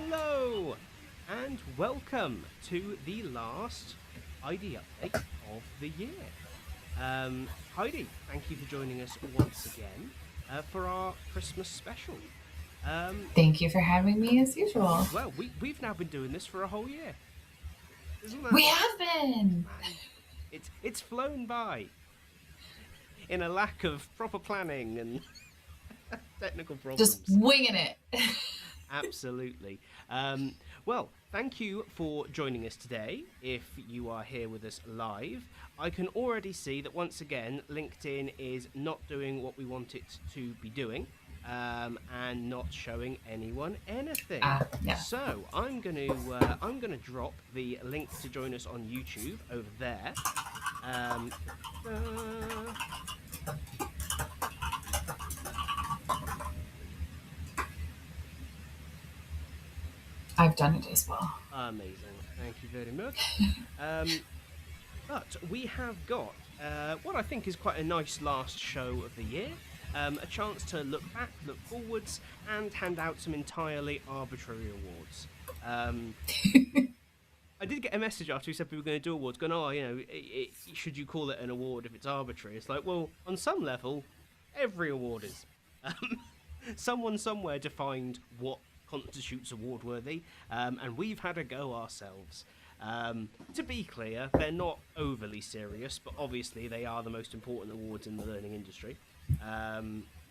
Hello, and welcome to the last ID update of the year. Heidi, thank you for joining us once again for our Christmas special. Thank you for having me as usual. Well, we've now been doing this for a whole year. Isn't that We have been man? It's flown by in a lack of proper planning and technical just problems. winging it. Absolutely. Well, thank you for joining us today. If you are here with us live, I can already see that once again, LinkedIn is not doing what we want it to be doing, and not showing anyone anything. Yeah. So I'm gonna drop the link to join us on YouTube over there. Um, I've done it as well. Amazing. Thank you very much. But we have got what I think is quite a nice last show of the year. A chance to look back, look forwards, and hand out some entirely arbitrary awards. I did get a message after we said we were going to do awards, going, "Oh, should you call it an award if it's arbitrary?" It's like, well, on some level, every award is. Someone somewhere defined what constitutes award worthy, and we've had a go ourselves. To be clear, they're not overly serious, but obviously they are the most important awards in the learning industry.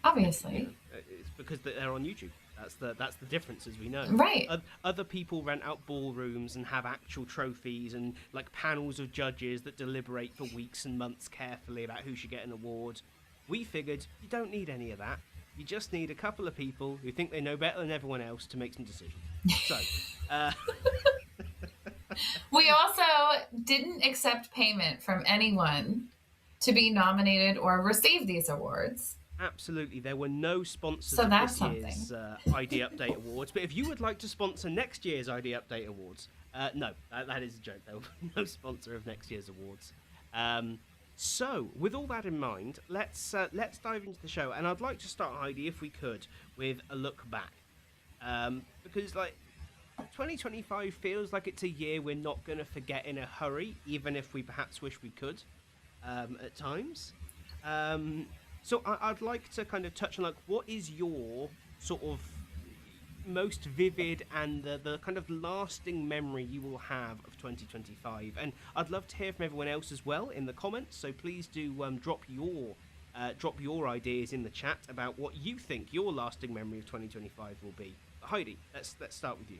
Obviously. It's because they're on YouTube. That's the difference, as we know. Right. Other people rent out ballrooms and have actual trophies and like panels of judges that deliberate for weeks and months carefully about who should get an award. We figured you don't need any of that. You just need a couple of people who think they know better than everyone else to make some decisions. So, We also didn't accept payment from anyone to be nominated or receive these awards. absolutely, there were no sponsors So of that's this something. year's ID Update Awards. But if you would like to sponsor next year's ID Update Awards, no, that is a joke. There will be no sponsor of next year's awards. So, with all that in mind, let's dive into the show. And I'd like to start, Heidi, if we could, with a look back, because 2025 feels like it's a year we're not going to forget in a hurry, even if we perhaps wish we could, at times. So I'd like to kind of touch on what is your sort of most vivid and the kind of lasting memory you will have of 2025, and I'd love to hear from everyone else as well in the comments. So please do drop your ideas in the chat about what you think your lasting memory of 2025 will be. Heidi, let's start with you.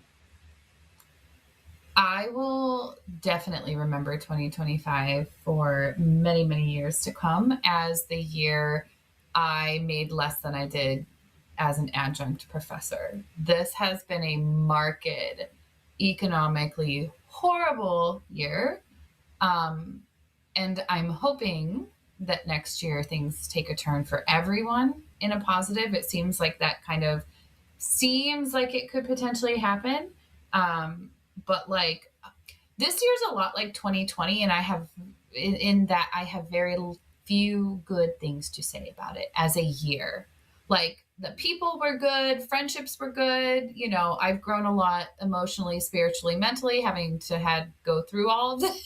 I will definitely remember 2025 for many, many years to come as the year I made less than I did as an adjunct professor. This has been a marked, economically horrible year. And I'm hoping that next year things take a turn for everyone in a positive. It seems like it could potentially happen. But like this year's a lot like 2020, and I have in that I have very few good things to say about it as a year. Like the people were good, friendships were good. I've grown a lot emotionally, spiritually, mentally, having to go through all of this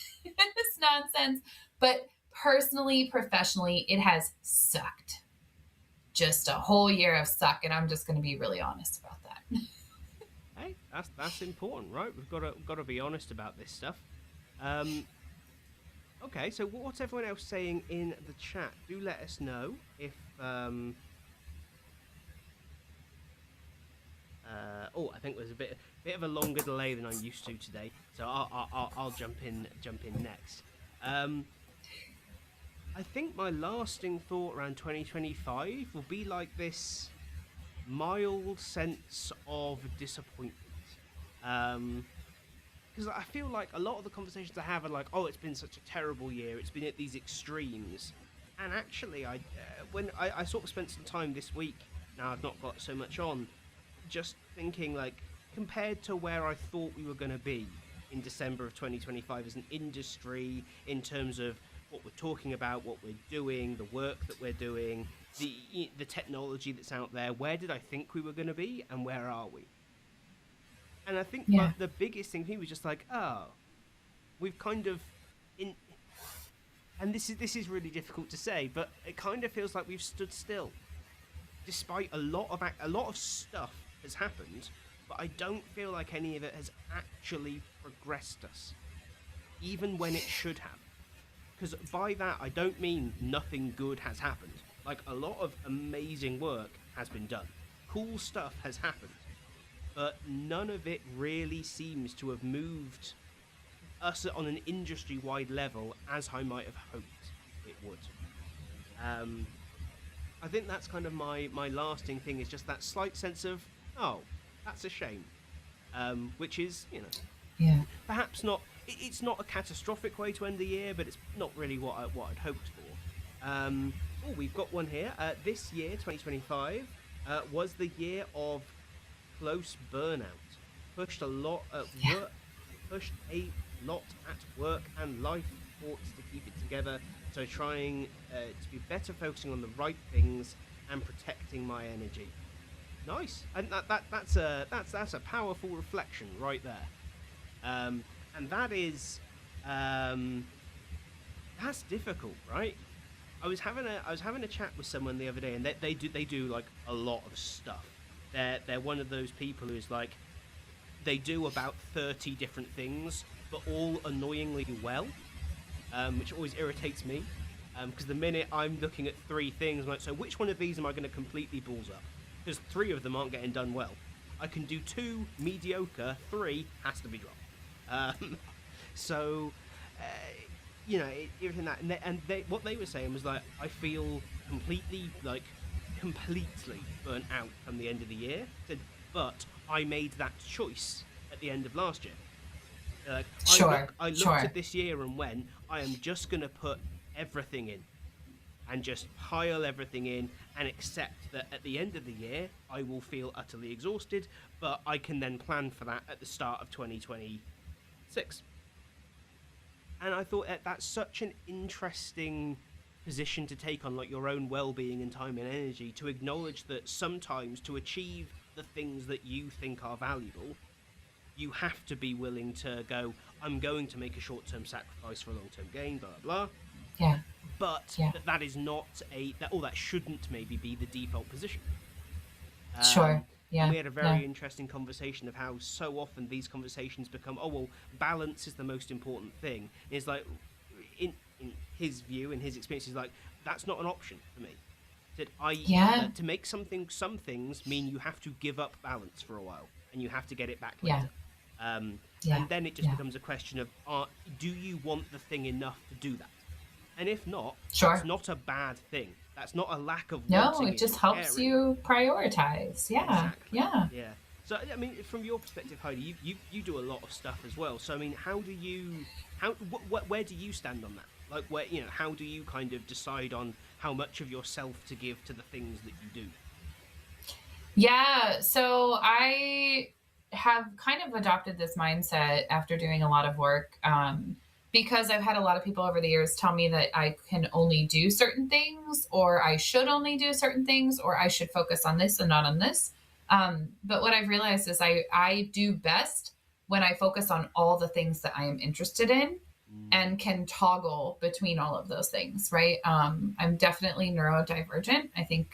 nonsense. But personally, professionally, it has sucked. Just a whole year of suck, and I'm just going to be really honest about that. Hey, that's important, right? We've got to be honest about this stuff. Okay, so what's everyone else saying in the chat? Do let us know if. I think there's a bit of a longer delay than I'm used to today, so I'll jump in next. I think my lasting thought around 2025 will be like this mild sense of disappointment. Because I feel like a lot of the conversations I have are like, "Oh, it's been such a terrible year. It's been at these extremes." And actually, when I sort of spent some time this week, now I've not got so much on, just thinking compared to where I thought we were going to be in December of 2025 as an industry, in terms of what we're talking about, what we're doing, the work that we're doing, the technology that's out there. Where did I think we were going to be, and where are we? And I think Yeah. like the biggest thing for me was just like, oh, we've kind of in, and this is really difficult to say, but it kind of feels like we've stood still, despite a lot of stuff has happened, but I don't feel like any of it has actually progressed us, even when it should have. Because by that I don't mean nothing good has happened. Like a lot of amazing work has been done, cool stuff has happened, but none of it really seems to have moved us on an industry-wide level as I might have hoped it would. Um, I think that's kind of my lasting thing is just that slight sense of, oh, that's a shame, which is, you know, Yeah. perhaps not. It's not a catastrophic way to end the year, but it's not really what I'd hoped for. Oh, we've got one here. This year, 2025, was the year of close burnout. Pushed a lot at Yeah. work. Pushed a lot at work and life. Fought to keep it together. So trying to be better, focusing on the right things and protecting my energy. Nice, and that's a powerful reflection right there. And that is that's difficult, right? I was having a chat with someone the other day, and they do like a lot of stuff. They're one of those people who's like they do about 30 different things, but all annoyingly well, which always irritates me. Because the minute I'm looking at three things, I'm like, so which one of these am I going to completely balls up? Because three of them aren't getting done well. I can do two mediocre, three has to be dropped. So, uh, everything that, what they were saying was like, I feel completely burnt out from the end of the year. Said, but I made that choice at the end of last year. Like, Sure. I looked Sure. at this year and went, I am just gonna put everything in and just pile everything in and accept that at the end of the year I will feel utterly exhausted, but I can then plan for that at the start of 2026. And I thought that's such an interesting position to take on, like your own well-being and time and energy, to acknowledge that sometimes to achieve the things that you think are valuable, you have to be willing to go, I'm going to make a short-term sacrifice for a long-term gain, blah blah blah. Yeah. But Yeah. that is not that shouldn't maybe be the default position. Sure. And Yeah. we had a Yeah. very interesting conversation of how so often these conversations become, oh well, balance is the most important thing. And it's like, in his view, in his experience, he's like, that's not an option for me. That Yeah. to make some things mean you have to give up balance for a while and you have to get it back Yeah. later. Yeah. And then it just Yeah. becomes a question of, do you want the thing enough to do that? And if not, that's Sure. not a bad thing. That's not a lack of No, wanting it it just or helps caring. you prioritize. Yeah. Exactly. Yeah. Yeah. So I mean, from your perspective, Heidi, you do a lot of stuff as well. So I mean, where do you stand on that? Like, how do you kind of decide on how much of yourself to give to the things that you do? Yeah, so I have kind of adopted this mindset after doing a lot of work, because I've had a lot of people over the years tell me that I can only do certain things, or I should only do certain things, or I should focus on this and not on this. But what I've realized is I do best when I focus on all the things that I am interested in Mm. and can toggle between all of those things, right? I'm definitely neurodivergent. I think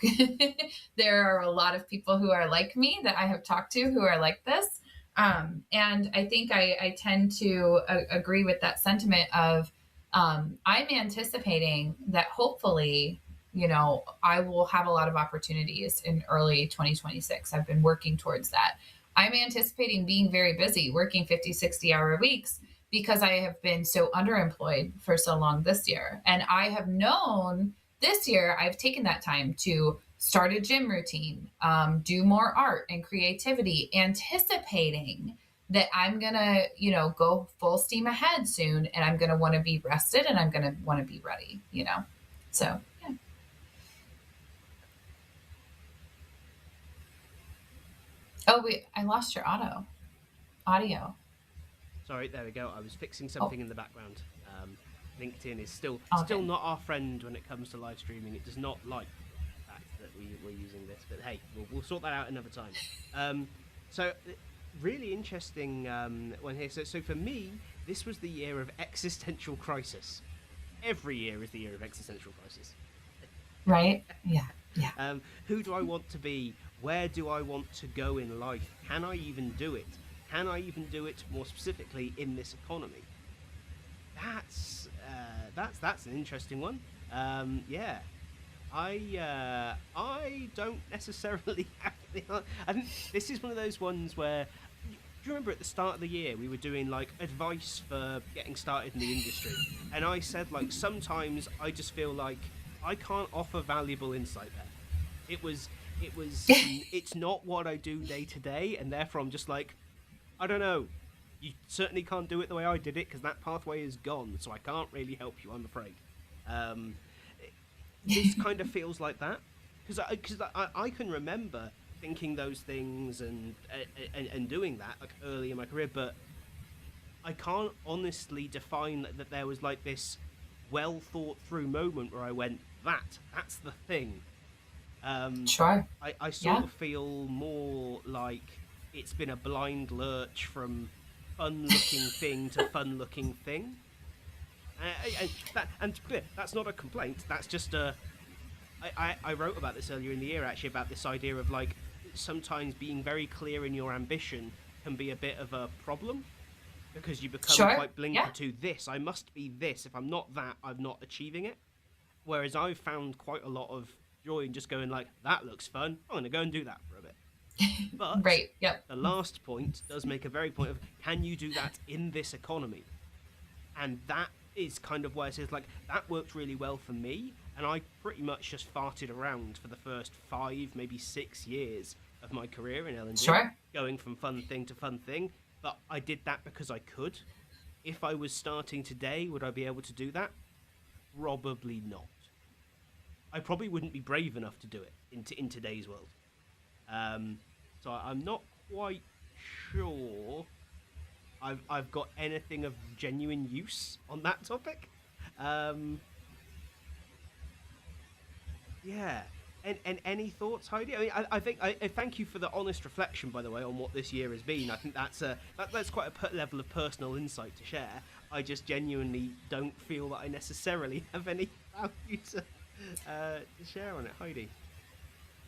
there are a lot of people who are like me that I have talked to who are like this. And I think I tend to agree with that sentiment of I'm anticipating that hopefully, I will have a lot of opportunities in early 2026. I've been working towards that. I'm anticipating being very busy, working 50, 60-hour weeks because I have been so underemployed for so long this year. And I have known this year, I've taken that time to start a gym routine, do more art and creativity, anticipating that I'm going to, go full steam ahead soon. And I'm going to want to be rested and I'm going to want to be ready. So, yeah. Oh, wait, I lost your audio. Sorry, there we go. I was fixing Oh, something in the background. LinkedIn is still all still good. not our friend when it comes to live streaming. It does not like the fact that we're using this. But hey, we'll sort that out another time. So really interesting one here. So for me, this was the year of existential crisis. Every year is the year of existential crisis. Right? Yeah. Yeah. Who do I want to be? Where do I want to go in life? Can I even do it? Can I even do it more specifically in this economy? That's an interesting one. Yeah, I don't necessarily have the. I think this is one of those ones where. Do you remember at the start of the year we were doing like advice for getting started in the industry, and I said like sometimes I just feel like I can't offer valuable insight there. It's not what I do day to day, and therefore I'm just like I don't know. You certainly can't do it the way I did it because that pathway is gone, so I can't really help you, I'm afraid. Um, this kind of feels like that because I can remember thinking those things and doing that like early in my career, but I can't honestly define that there was like this well thought through moment where I went that's the thing. Um, Sure. I sort Yeah. of feel more like it's been a blind lurch from fun looking thing to fun looking thing. And to be clear, that's not a complaint. That's just a. I wrote about this earlier in the year actually about this idea of like sometimes being very clear in your ambition can be a bit of a problem because you become Sure. quite Yeah. blinkered to this. I must be this. If I'm not that, I'm not achieving it. Whereas I've found quite a lot of joy in just going like, that looks fun. I'm going to go and do that for a bit. But Right. Yep. the last point does make a very point of can you do that in this economy? And that is kind of where it says like that worked really well for me, and I pretty much just farted around for the first 5, maybe 6 years of my career in L&D, Sure. going from fun thing to fun thing. But I did that because I could. If I was starting today, would I be able to do that? Probably not. I probably wouldn't be brave enough to do it in today's world. Um, so I'm not quite sure I've got anything of genuine use on that topic. Um, yeah. And any thoughts, Heidi? I mean, I think I thank you for the honest reflection, by the way, on what this year has been. I think that's quite a level of personal insight to share. I just genuinely don't feel that I necessarily have any value to share on it, Heidi.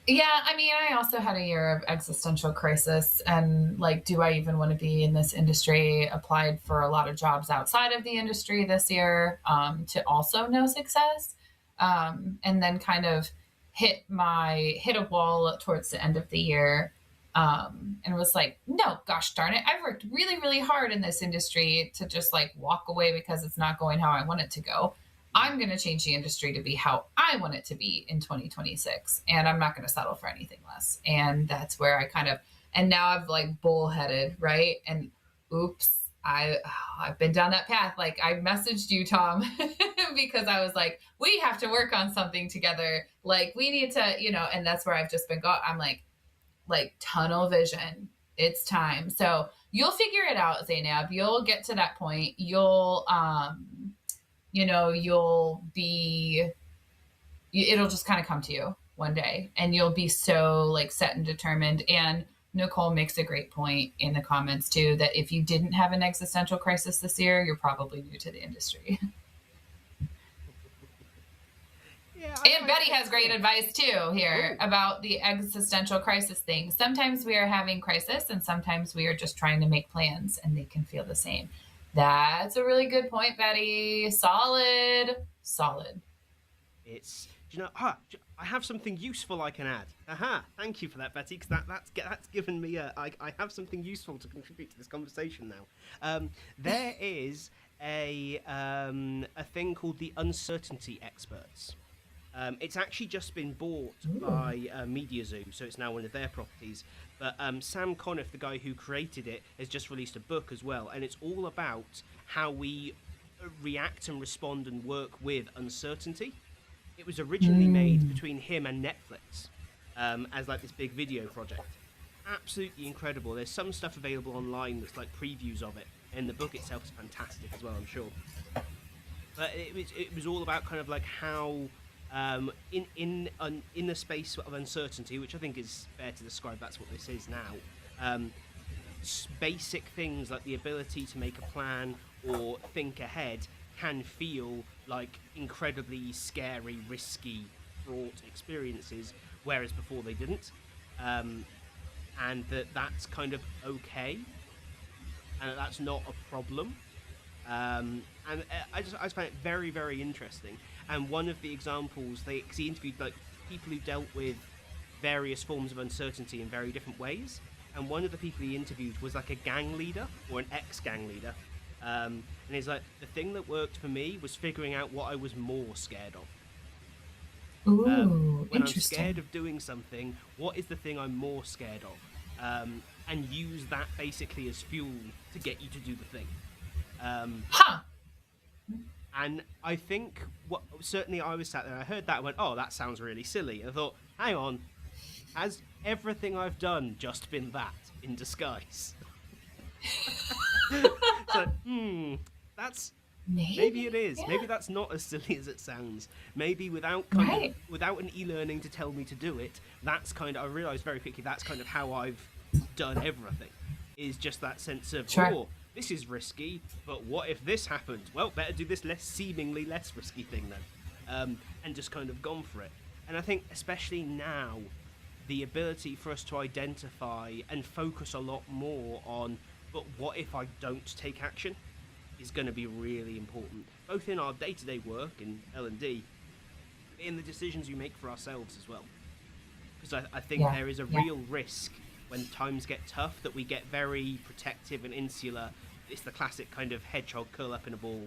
Yeah, I mean, I also had a year of existential crisis and like, do I even want to be in this industry? Applied for a lot of jobs outside of the industry this year to also no success. And then kind of hit a wall towards the end of the year and was like, no, gosh darn it, I've worked really, really hard in this industry to just like walk away because it's not going how I want it to go. I'm going to change the industry to be how I want it to be in 2026. And I'm not going to settle for anything less. And that's where I kind of, and now I've like bullheaded, right? And oops, I've been down that path. Like I messaged you, Tom, because I was like, we have to work on something together. Like we need to, and that's where I've just been I'm like tunnel vision. It's time. So you'll figure it out, Zainab. You'll get to that point. You'll be, it'll just kind of come to you one day and you'll be so like set and determined. And Nicole makes a great point in the comments too, that if you didn't have an existential crisis this year, you're probably new to the industry. Yeah, And Betty has great advice too here about the existential crisis thing. Sometimes we are having crisis and sometimes we are just trying to make plans and they can feel the same. That's a really good point, Betty. Solid. It's I have something useful I can add. Aha! Thank you for that, Betty, because that's given me I have something useful to contribute to this conversation now. There is a thing called the uncertainty experts. It's actually just been bought by MediaZoo, so it's now one of their properties. But Sam Conniff, the guy who created it, has just released a book as well, and it's all about how we react and respond and work with uncertainty. It was originally made between him and Netflix as like this big video project. Absolutely incredible. There's some stuff available online that's like previews of it, and the book itself is fantastic as well, I'm sure. But it was all about kind of like how in the space of uncertainty, which I think is fair to describe, that's what this is now. basic things like the ability to make a plan or think ahead can feel like incredibly scary, risky, fraught experiences, whereas before they didn't. Um, and that's kind of okay, and that's not a problem. And I just find it very, very interesting. And one of the examples, cause he interviewed like people who dealt with various forms of uncertainty in very different ways. And one of the people he interviewed was like a gang leader or an ex-gang leader. And he's like, the thing that worked for me was figuring out what I was more scared of. Ooh, When I'm interesting. scared of doing something, what is the thing I'm more scared of? And use that basically as fuel to get you to do the thing. Huh. And I think certainly I was sat there, I heard that, and went, oh, that sounds really silly. And I thought, hang on, has everything I've done just been that in disguise? So, that's maybe it is. Yeah. Maybe that's not as silly as it sounds. Maybe without without an e-learning to tell me to do it, that's kind of, I realised very quickly that's kind of how I've done everything. Is just that sense of, oh, this is risky, but what if this happens? Well, better do this seemingly less risky thing then, and just kind of gone for it. And I think especially now, the ability for us to identify and focus a lot more on, but what if I don't take action, is going to be really important, both in our day-to-day work in L&D, in the decisions we make for ourselves as well. Because I think there is a real risk when times get tough that we get very protective and insular. It's the classic kind of hedgehog curl up in a ball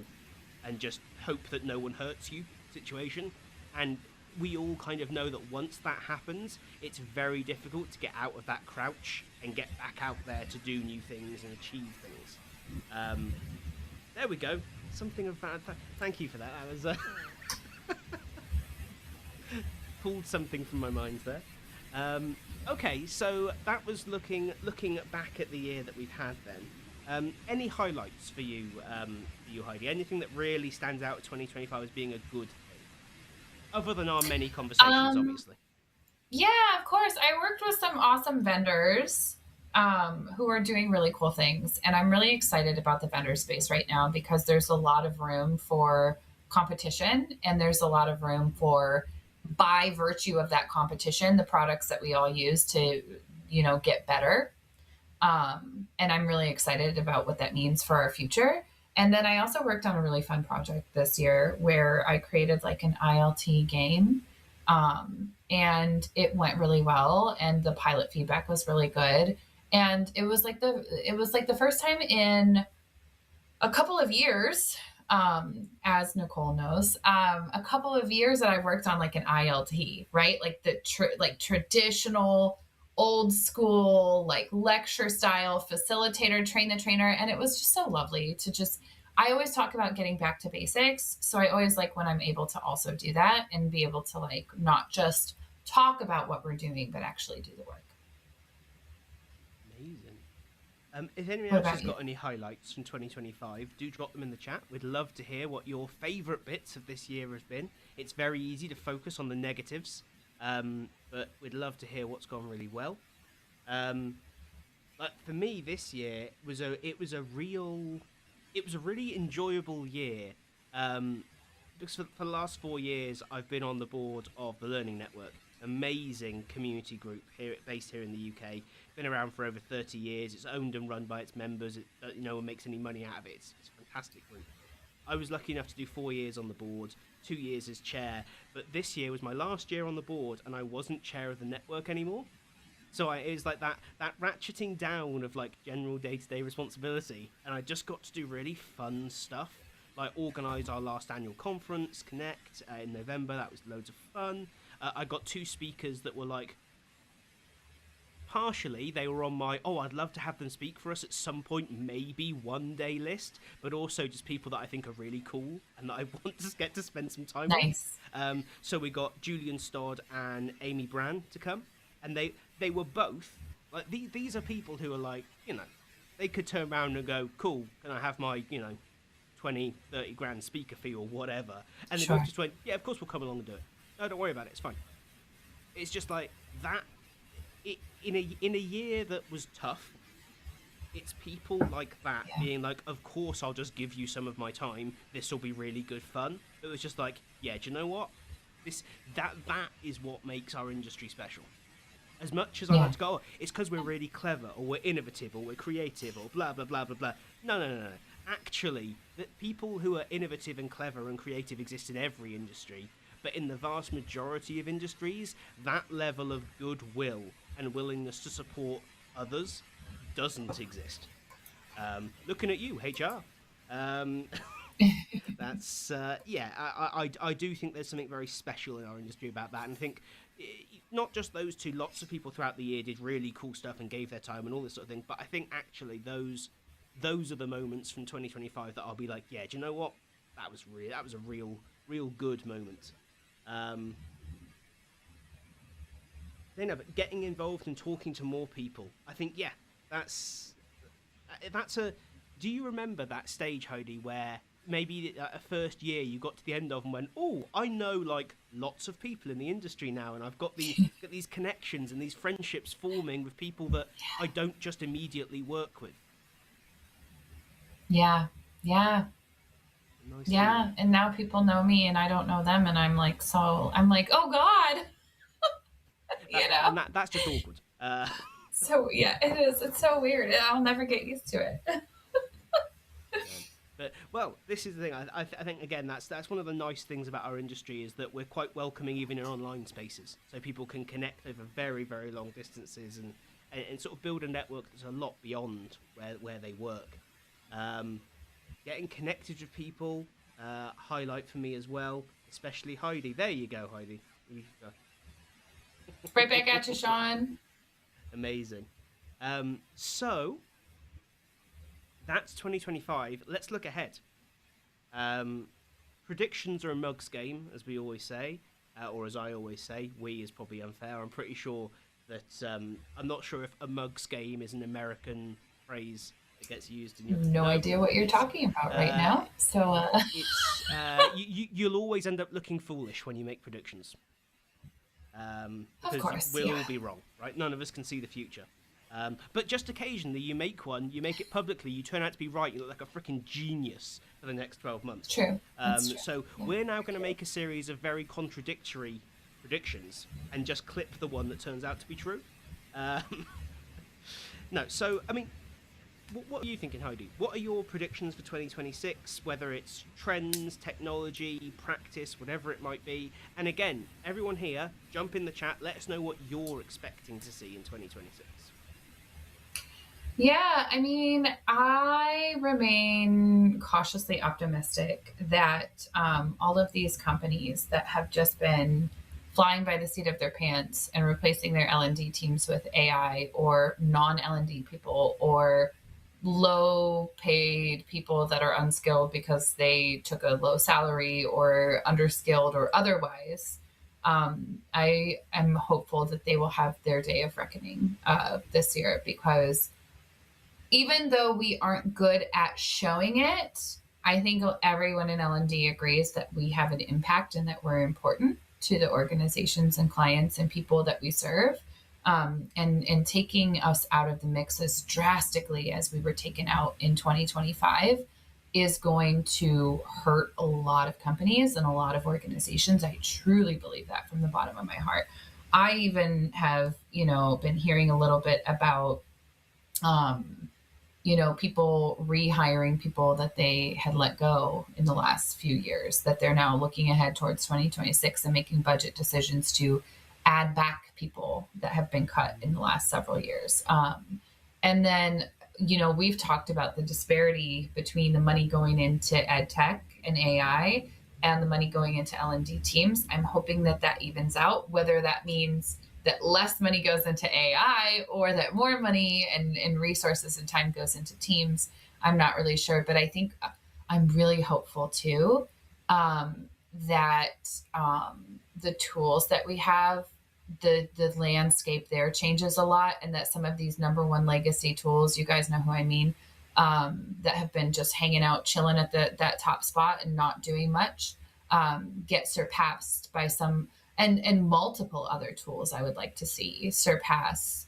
and just hope that no one hurts you situation. And we all kind of know that once that happens, it's very difficult to get out of that crouch and get back out there to do new things and achieve things. There we go. Something of that. Thank you for that. That was pulled something from my mind there. Okay, so that was looking back at the year that we've had then. Any highlights for you, Heidi? Anything that really stands out at 2025 as being a good thing? Other than our many conversations, obviously. Yeah, of course. I worked with some awesome vendors who are doing really cool things. And I'm really excited about the vendor space right now because there's a lot of room for competition and there's a lot of room for, by virtue of that competition, the products that we all use to, get better. And I'm really excited about what that means for our future. And then I also worked on a really fun project this year where I created like an ILT game. And it went really well and the pilot feedback was really good. And it was like the first time in a couple of years, as Nicole knows, a couple of years that I've worked on like an ILT, right? Like the traditional old school, like lecture style facilitator, train the trainer. And it was just so lovely to I always talk about getting back to basics. So I always like when I'm able to also do that and be able to like, not just talk about what we're doing, but actually do the work. Amazing. If anyone else has got any highlights from 2025, do drop them in the chat. We'd love to hear what your favourite bits of this year have been. It's very easy to focus on the negatives, but we'd love to hear what's gone really well. But for me, this year it was a really enjoyable year. Because for the last 4 years, I've been on the board of the Learning Network. Amazing community group based here in the UK. Been around for over 30 years. It's owned and run by its members. No one makes any money out of it. It's a fantastic group. I was lucky enough to do 4 years on the board, 2 years as chair, but this year was my last year on the board and I wasn't chair of the network anymore. So it was like that ratcheting down of like general day-to-day responsibility, and I just got to do really fun stuff, like organise our last annual conference, Connect, in November. That was loads of fun. I got 2 speakers that were like, partially they were on my, I'd love to have them speak for us at some point, maybe one day list, but also just people that I think are really cool and that I want to get to spend some time with. So we got Julian Stodd and Amy Brand to come, and they were both like, these are people who are like, they could turn around and go, cool, can I have my 20-30 grand speaker fee or whatever, and they both just went, yeah, of course we'll come along and do it. No, don't worry about it, it's fine. It's just like that. In a year that was tough, It's people like that Yeah. being like, of course I'll just give you some of my time. This will be really good fun. It was just like, yeah, do you know what? That is what makes our industry special. As much as I like Yeah. to go, oh, it's because we're really clever, or we're innovative, or we're creative, or blah blah blah blah blah. No, no, no, no. Actually, that people who are innovative and clever and creative exist in every industry, but in the vast majority of industries, that level of goodwill and willingness to support others doesn't exist. Looking at you, HR. Um, that's yeah. I do think there's something very special in our industry about that, and I think not just those two. Lots of people throughout the year did really cool stuff and gave their time and all this sort of thing. But I think actually those are the moments from 2025 that I'll be like, yeah, do you know what? That was real. That was a real good moment. Um, but getting involved and talking to more people, I think, yeah, that's that's a. Do you remember that stage, Heidi, where maybe a first year you got to the end of and went, "Oh, I know like lots of people in the industry now, and I've got these connections and these friendships forming with people that I don't just immediately work with." Yeah. Yeah. Nice Yeah. feeling. And now people know me and I don't know them. And I'm like, oh God, you know? And that's just awkward. So yeah, it is. It's so weird. I'll never get used to it. But well, this is the thing. I think again that's one of the nice things about our industry is that we're quite welcoming even in online spaces, so people can connect over very long distances and sort of build a network that's a lot beyond where they work. Um, Getting connected with people, highlight for me as well, especially Heidi. There you go, Heidi. Right back at you, Sean. Amazing. So that's 2025. Let's look ahead. Um, Predictions are a mug's game, as we always say, or as I always say. We is probably unfair. I'm pretty sure that I'm not sure if a mug's game is an American phrase that gets used in Europe. No No, idea what you're it's talking about right uh, now. So, you'll always end up looking foolish when you make predictions, of because course, we'll yeah. all be wrong, right? None of us can see the future. But just occasionally you make one, you make it publicly, you turn out to be right, you look like a freaking genius for the next 12 months. True. That's true. So Yeah. we're now going to make a series of very contradictory predictions and just clip the one that turns out to be true. Um, no, so, I mean, what are you thinking, Heidi? What are your predictions for 2026, whether it's trends, technology, practice, whatever it might be? And again, everyone here, jump in the chat, let us know what you're expecting to see in 2026. Yeah, I mean, I remain cautiously optimistic that all of these companies that have just been flying by the seat of their pants and replacing their L&D teams with AI or non-L&D people or low paid people that are unskilled because they took a low salary or underskilled or otherwise. I am hopeful that they will have their day of reckoning this year, because even though we aren't good at showing it, I think everyone in L&D agrees that we have an impact and that we're important to the organizations and clients and people that we serve. And taking us out of the mix as drastically as we were taken out in 2025 is going to hurt a lot of companies and a lot of organizations. I truly believe that from the bottom of my heart. I even have, been hearing a little bit about, people rehiring people that they had let go in the last few years, that they're now looking ahead towards 2026 and making budget decisions to add back people that have been cut in the last several years. And then, we've talked about the disparity between the money going into ed tech and AI and the money going into L&D teams. I'm hoping that evens out, whether that means that less money goes into AI or that more money and resources and time goes into teams. I'm not really sure, but I think I'm really hopeful too, that the tools that we have, the landscape there changes a lot, and that some of these number one legacy tools, you guys know who I mean, that have been just hanging out, chilling at that top spot and not doing much, get surpassed by some and multiple other tools I would like to see surpass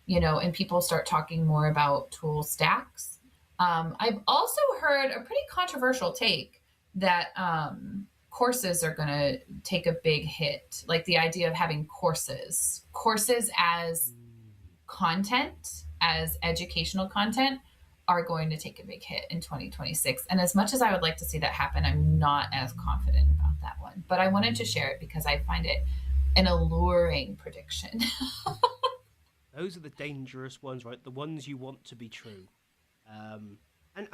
and people start talking more about tool stacks. I've also heard a pretty controversial take that courses are going to take a big hit, like the idea of having courses as Mm. content, as educational content, are going to take a big hit in 2026. And as much as I would like to see that happen, I'm not as confident about that one. But I wanted to share it because I find it an alluring prediction. Those are the dangerous ones, right? The ones you want to be true. Um, and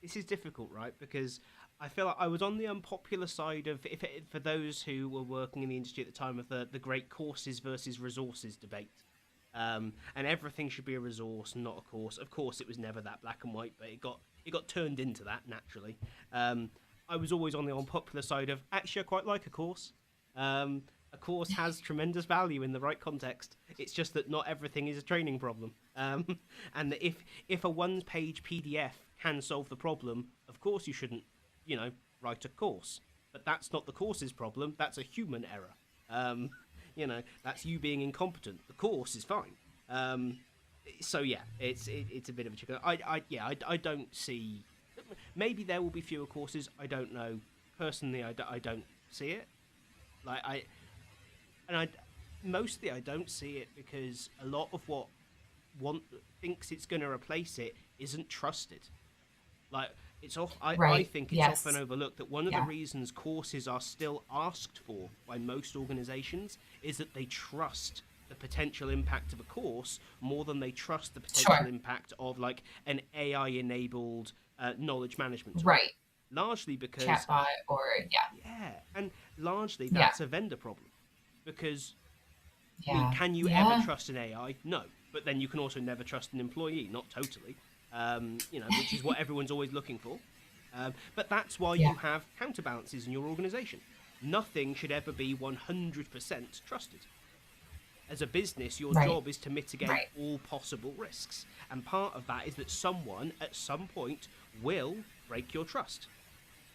this is difficult, right? Because I feel like I was on the unpopular side of, for those who were working in the industry at the time, of the great courses versus resources debate. And everything should be a resource, not a course. Of course, it was never that black and white, but it got turned into that naturally. Um, I was always on the unpopular side of, actually I quite like a course. A course has tremendous value in the right context. It's just that not everything is a training problem. And that if a one-page PDF can solve the problem, of course you shouldn't, write a course. But that's not the course's problem. That's a human error. Um, that's you being incompetent. The course is fine. So yeah, it's a bit of a chicken. I don't see. Maybe there will be fewer courses. I don't know. Personally, I don't see it. Like and I mostly I don't see it because a lot of what want thinks it's going to replace it isn't trusted. Like it's off. I Right. think it's often Yes. overlooked that one of the Yeah. reasons courses are still asked for by most organizations is that they trust the potential impact of a course more than they trust the potential Sure. impact of like an AI enabled knowledge management tool. Right. Largely because Chatbot or yeah. yeah, and largely Yeah. that's a vendor problem because Yeah. can you ever Yeah. trust an AI? No. But then you can also never trust an employee, not totally, which is what everyone's always looking for. But that's why you Yeah. have counterbalances in your organization. Nothing should ever be 100% trusted. As a business, your Right. job is to mitigate Right. all possible risks. And part of that is that someone at some point will break your trust.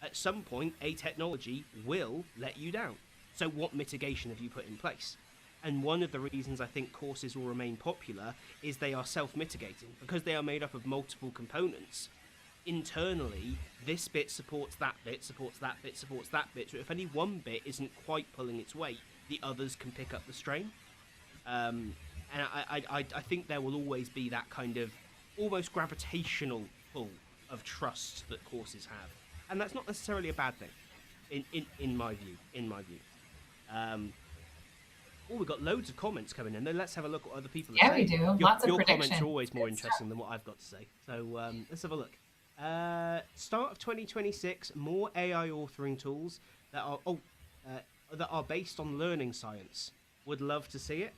At some point, a technology will let you down. So, what mitigation have you put in place? And one of the reasons I think courses will remain popular is they are self mitigating because they are made up of multiple components. Internally, this bit supports that bit, supports that bit, supports that bit. So, if any one bit isn't quite pulling its weight, the others can pick up the strain. And I think there will always be that kind of almost gravitational pull of trust that courses have, and that's not necessarily a bad thing, in my view. Um, oh, we've got loads of comments coming in. Then let's have a look at what other people are Yeah, we saying. do. Your, Lots of your comments are predictions. always more Good stuff. interesting than what I've got to say. So let's have a look. Start of 2026, more AI authoring tools that are based on learning science. Would love to see it.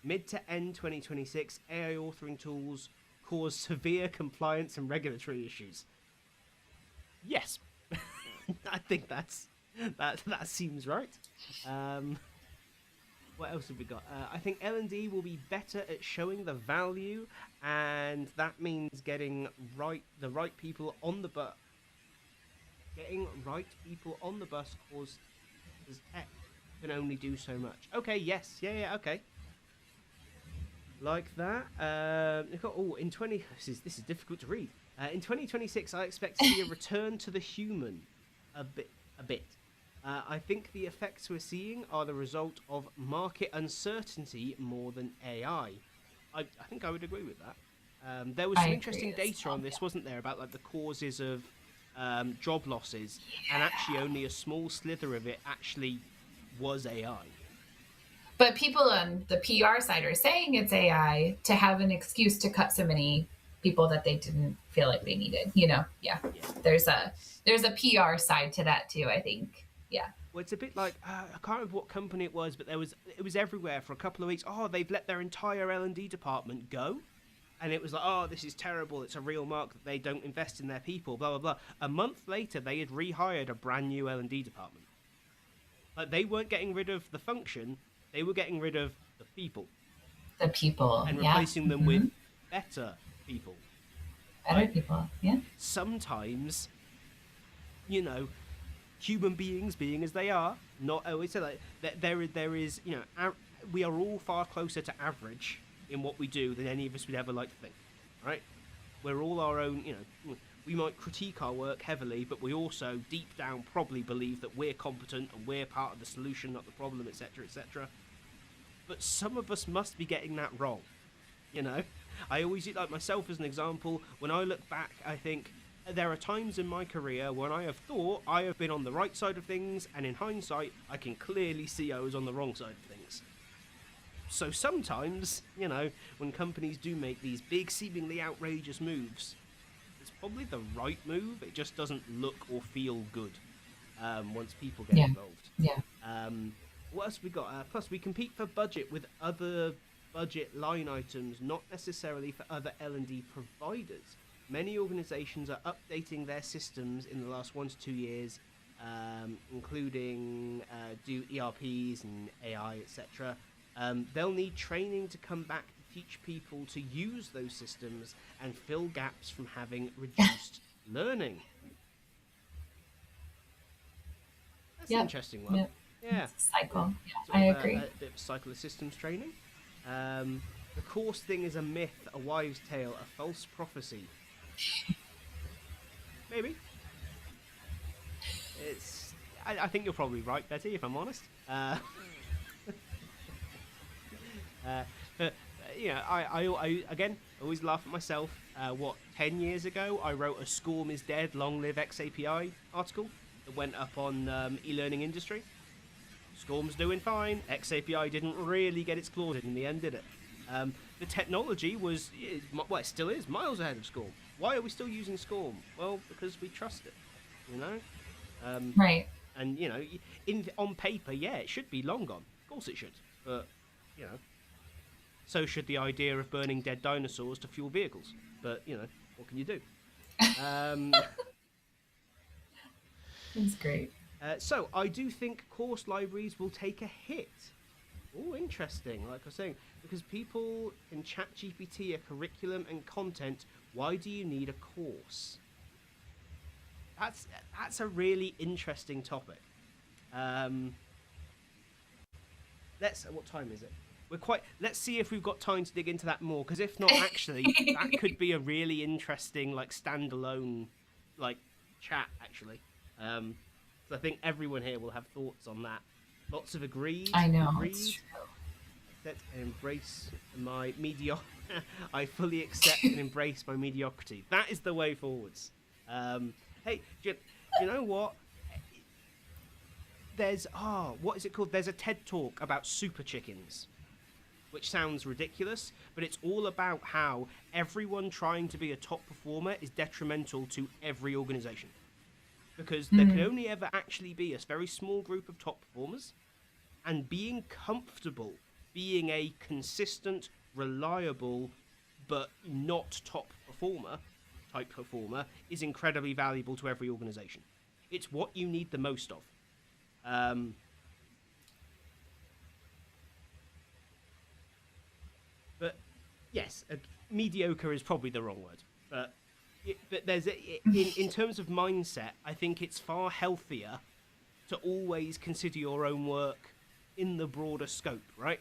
Mid to end 2026, AI authoring tools cause severe compliance and regulatory issues. Yes, I think that seems right. Um, what else have we got? I think L&D will be better at showing the value, and that means getting the right people on the bus. Getting right people on the bus cause tech can only do so much. Okay, yes, yeah, okay. Like that. In 20, this is difficult to read. In 2026, I expect to see a return to the human, a bit. I think the effects we're seeing are the result of market uncertainty more than AI. I think I would agree with that. There was I some agree interesting as data well. on this, wasn't there, about like the causes of job losses, and actually only a small slither of it actually was AI. But people on the PR side are saying it's AI to have an excuse to cut so many people that they didn't feel like they needed. Yeah. Yeah. There's a PR side to that too. I think. Yeah. Well, it's a bit like I can't remember what company it was, but it was everywhere for a couple of weeks. Oh, they've let their entire L&D department go, and it was like, oh, this is terrible. It's a real mark that they don't invest in their people. Blah blah blah. A month later, they had rehired a brand new L&D department. Like they weren't getting rid of the function; they were getting rid of the people The people. and Yeah. replacing them with better people. Better Like people. Yeah. sometimes, human beings being as they are, not always so like there is we are all far closer to average in what we do than any of us would ever like to think, right? We're all our own, we might critique our work heavily, but we also, deep down, probably believe that we're competent and we're part of the solution, not the problem, etc., etc. But some of us must be getting that wrong, I always use, like myself as an example. When I look back, I think there are times in my career when I have thought I have been on the right side of things, and in hindsight, I can clearly see I was on the wrong side of things. So sometimes, when companies do make these big, seemingly outrageous moves, it's probably the right move. It just doesn't look or feel good once people get involved. Yeah. What else we got? Plus, we compete for budget with other budget line items, not necessarily for other L&D providers. Many organizations are updating their systems in the last 1 to 2 years, including do ERPs and AI, etc. They'll need training to come back to teach people to use those systems and fill gaps from having reduced learning. That's an interesting one. Yep. Yeah. It's a cycle. Yeah, I agree. A bit of cycle of systems training. The course thing is a myth, a wives' tale, a false prophecy. Maybe. I think you're probably right, Betty, if I'm honest. But I again always laugh at myself. 10 years ago I wrote a "SCORM is dead, long live XAPI" article that went up on e-learning industry. SCORM's doing fine. XAPI didn't really get its claws in the end, did it? The technology was, well, it still is, miles ahead of SCORM. Why are we still using SCORM? Well, because we trust it, Right. And, on paper, yeah, it should be long gone. Of course it should. But, so should the idea of burning dead dinosaurs to fuel vehicles. But, what can you do? It's great. So I do think course libraries will take a hit. Oh, interesting. Like I was saying, because people can chat GPT a curriculum and content. Why do you need a course? That's a really interesting topic. What time is it? Let's see if we've got time to dig into that more. Because if not, actually, that could be a really interesting standalone chat. Actually. So I think everyone here will have thoughts on that. Lots of agreed. I know. Agreed. It's true. Accept and embrace my I fully accept and embrace my mediocrity. That is the way forwards. Hey, do you know what? There's what is it called? There's a TED talk about super chickens, which sounds ridiculous, but it's all about how everyone trying to be a top performer is detrimental to every organization. Because there can only ever actually be a very small group of top performers, and being comfortable being a consistent, reliable, but not top type performer is incredibly valuable to every organization. It's what you need the most of. But yes, mediocre is probably the wrong word. But there's in terms of mindset, I think it's far healthier to always consider your own work in the broader scope, right?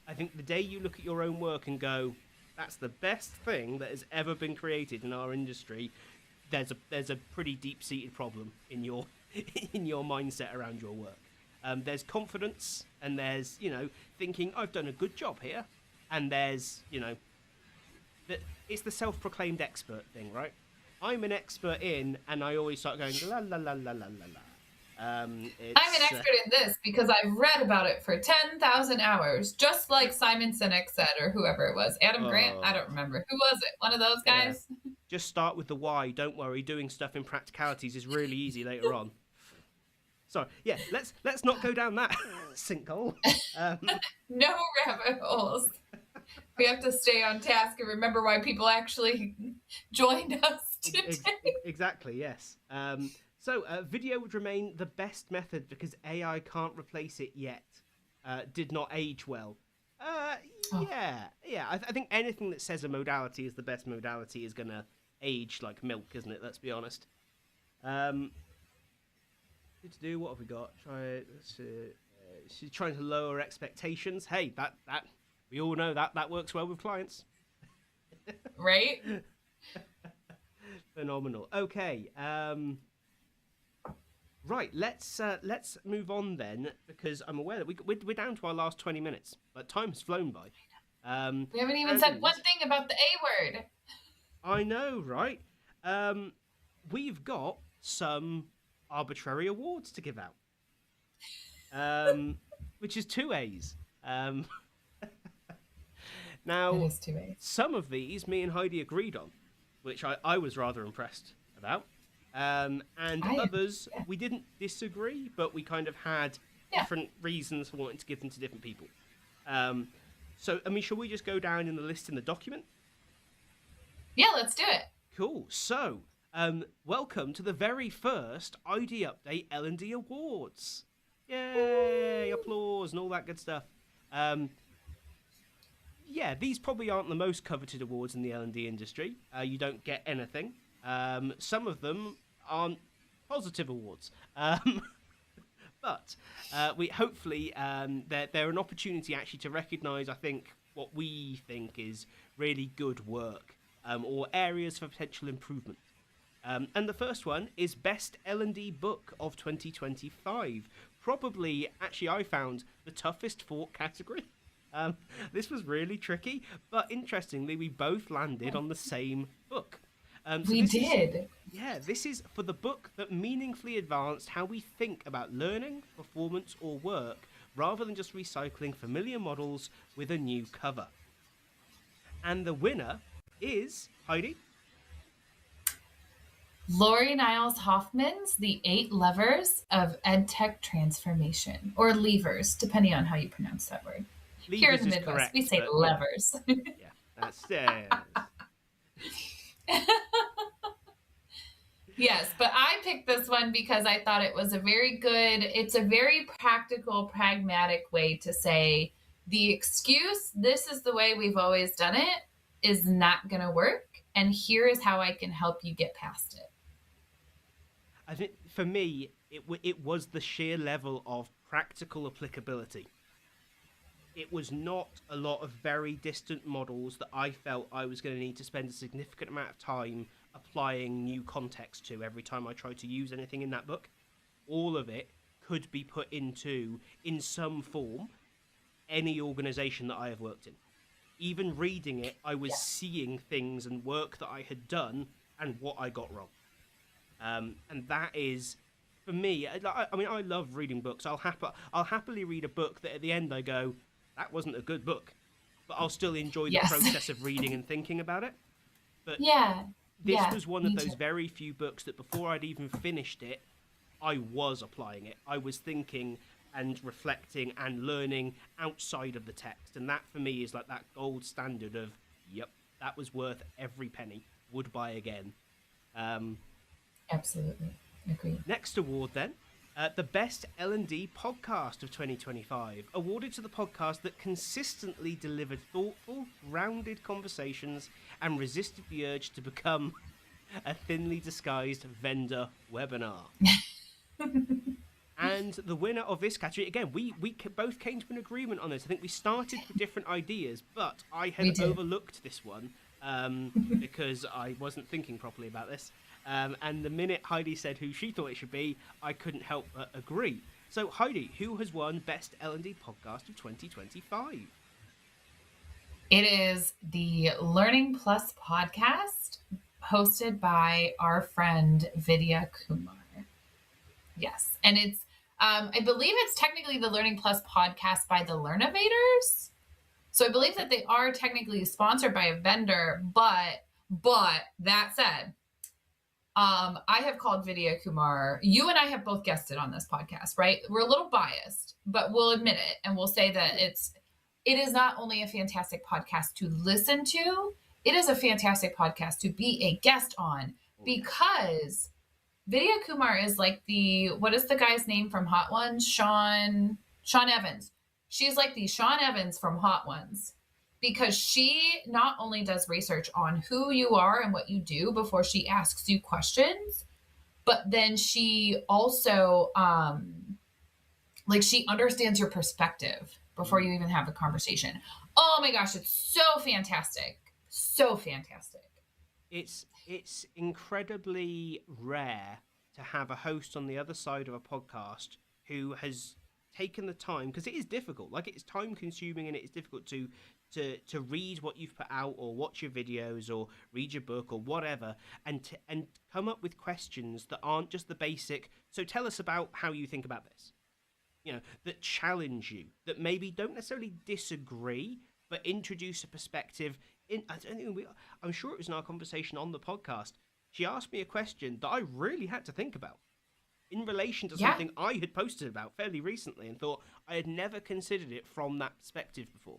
I think the day you look at your own work and go, that's the best thing that has ever been created in our industry, there's a pretty deep-seated problem in your mindset around your work. There's confidence, and there's thinking I've done a good job here, and there's it's the self-proclaimed expert thing, right? I'm an expert in, and I always start going la la la la la la la. I'm an expert in this because I've read about it for 10,000 hours, just like Simon Sinek said, or whoever it was. Adam Grant? I don't remember. Who was it? One of those guys? Yeah. Just start with the why. Don't worry. Doing stuff in practicalities is really easy later on. So, yeah, let's not go down that sinkhole. No rabbit holes. We have to stay on task and remember why people actually joined us today. Exactly, yes. So, video would remain the best method because AI can't replace it yet. Did not age well. Yeah. I think anything that says a modality is the best modality is going to age like milk, isn't it? Let's be honest. To what have we got? She's trying to lower expectations. Hey, that We all know that works well with clients. Right? Phenomenal. Okay. Right. Let's move on then, because I'm aware that we're down to our last 20 minutes. But time has flown by. We haven't even said one thing about the A word. I know, right? We've got some arbitrary awards to give out, which is 2 A's. Now, It is 2 A's. some of these me and Heidi agreed on, which I was rather impressed about. And others we didn't disagree, but we kind of had different reasons for wanting to give them to different people. So, I mean, shall we just go down in the list in the document? Yeah, let's do it. Cool. So, welcome to the very first ID Update L&D Awards. Yay! Applause and all that good stuff. Yeah, these probably aren't the most coveted awards in the L&D industry. You don't get anything. Some of them aren't positive awards. But we hopefully they're an opportunity actually to recognise, I think, what we think is really good work, or areas for potential improvement. And the first one is Best L&D Book of 2025. Probably, actually, I found the toughest fought category. This was really tricky, but interestingly, we both landed on the same book. So we did. This is for the book that meaningfully advanced how we think about learning, performance, or work, rather than just recycling familiar models with a new cover. And the winner is, Heidi? Lori Niles Hoffman's The 8 Levers of EdTech Transformation, or levers, depending on how you pronounce that word. Levers Here in the is Midwest, correct, we say levers. Yeah, that's Yes, but I picked this one because I thought it was it's a very practical, pragmatic way to say the excuse, this is the way we've always done it, is not going to work. And here is how I can help you get past it. I think for me, it was the sheer level of practical applicability. It was not a lot of very distant models that I felt I was going to need to spend a significant amount of time applying new context to every time I tried to use anything in that book. All of it could be put into, in some form, any organisation that I have worked in. Even reading it, I was seeing things and work that I had done and what I got wrong. And that is, for me, I mean, I love reading books. I'll happily read a book that at the end I go, that wasn't a good book, but I'll still enjoy the process of reading and thinking about it. But this was one of those very few books that before I'd even finished it, I was applying it. I was thinking and reflecting and learning outside of the text. And that for me is like that gold standard of, yep, that was worth every penny, would buy again. Absolutely. Agreed. Next award then, the Best L&D Podcast of 2025, awarded to the podcast that consistently delivered thoughtful, rounded conversations and resisted the urge to become a thinly disguised vendor webinar. And the winner of this category, again, we both came to an agreement on this. I think we started with different ideas, but I had overlooked this one because I wasn't thinking properly about this. And the minute Heidi said who she thought it should be, I couldn't help but agree. So, Heidi, who has won Best L&D Podcast of 2025? It is the Learning Plus podcast, hosted by our friend Vidya Kumar. Yes, and it's, I believe it's technically the Learning Plus podcast by the Learnovators. So I believe that they are technically sponsored by a vendor, but that said, I have called Vidya Kumar. You and I have both guested on this podcast, right? We're a little biased, but we'll admit it. And we'll say that it is not only a fantastic podcast to listen to, it is a fantastic podcast to be a guest on, because Vidya Kumar is like what is the guy's name from Hot Ones? Sean Evans. She's like the Sean Evans from Hot Ones, because she not only does research on who you are and what you do before she asks you questions, but then she also, she understands your perspective before you even have a conversation. Oh my gosh, it's so fantastic. So fantastic. It's incredibly rare to have a host on the other side of a podcast who has taken the time, because it is difficult. Like, it's time consuming and it is difficult to read what you've put out or watch your videos or read your book or whatever, and come up with questions that aren't just the basic. So tell us about how you think about this. That challenge you, that maybe don't necessarily disagree, but introduce a perspective. I don't think I'm sure it was in our conversation on the podcast. She asked me a question that I really had to think about in relation to Yeah. something I had posted about fairly recently, and thought I had never considered it from that perspective before.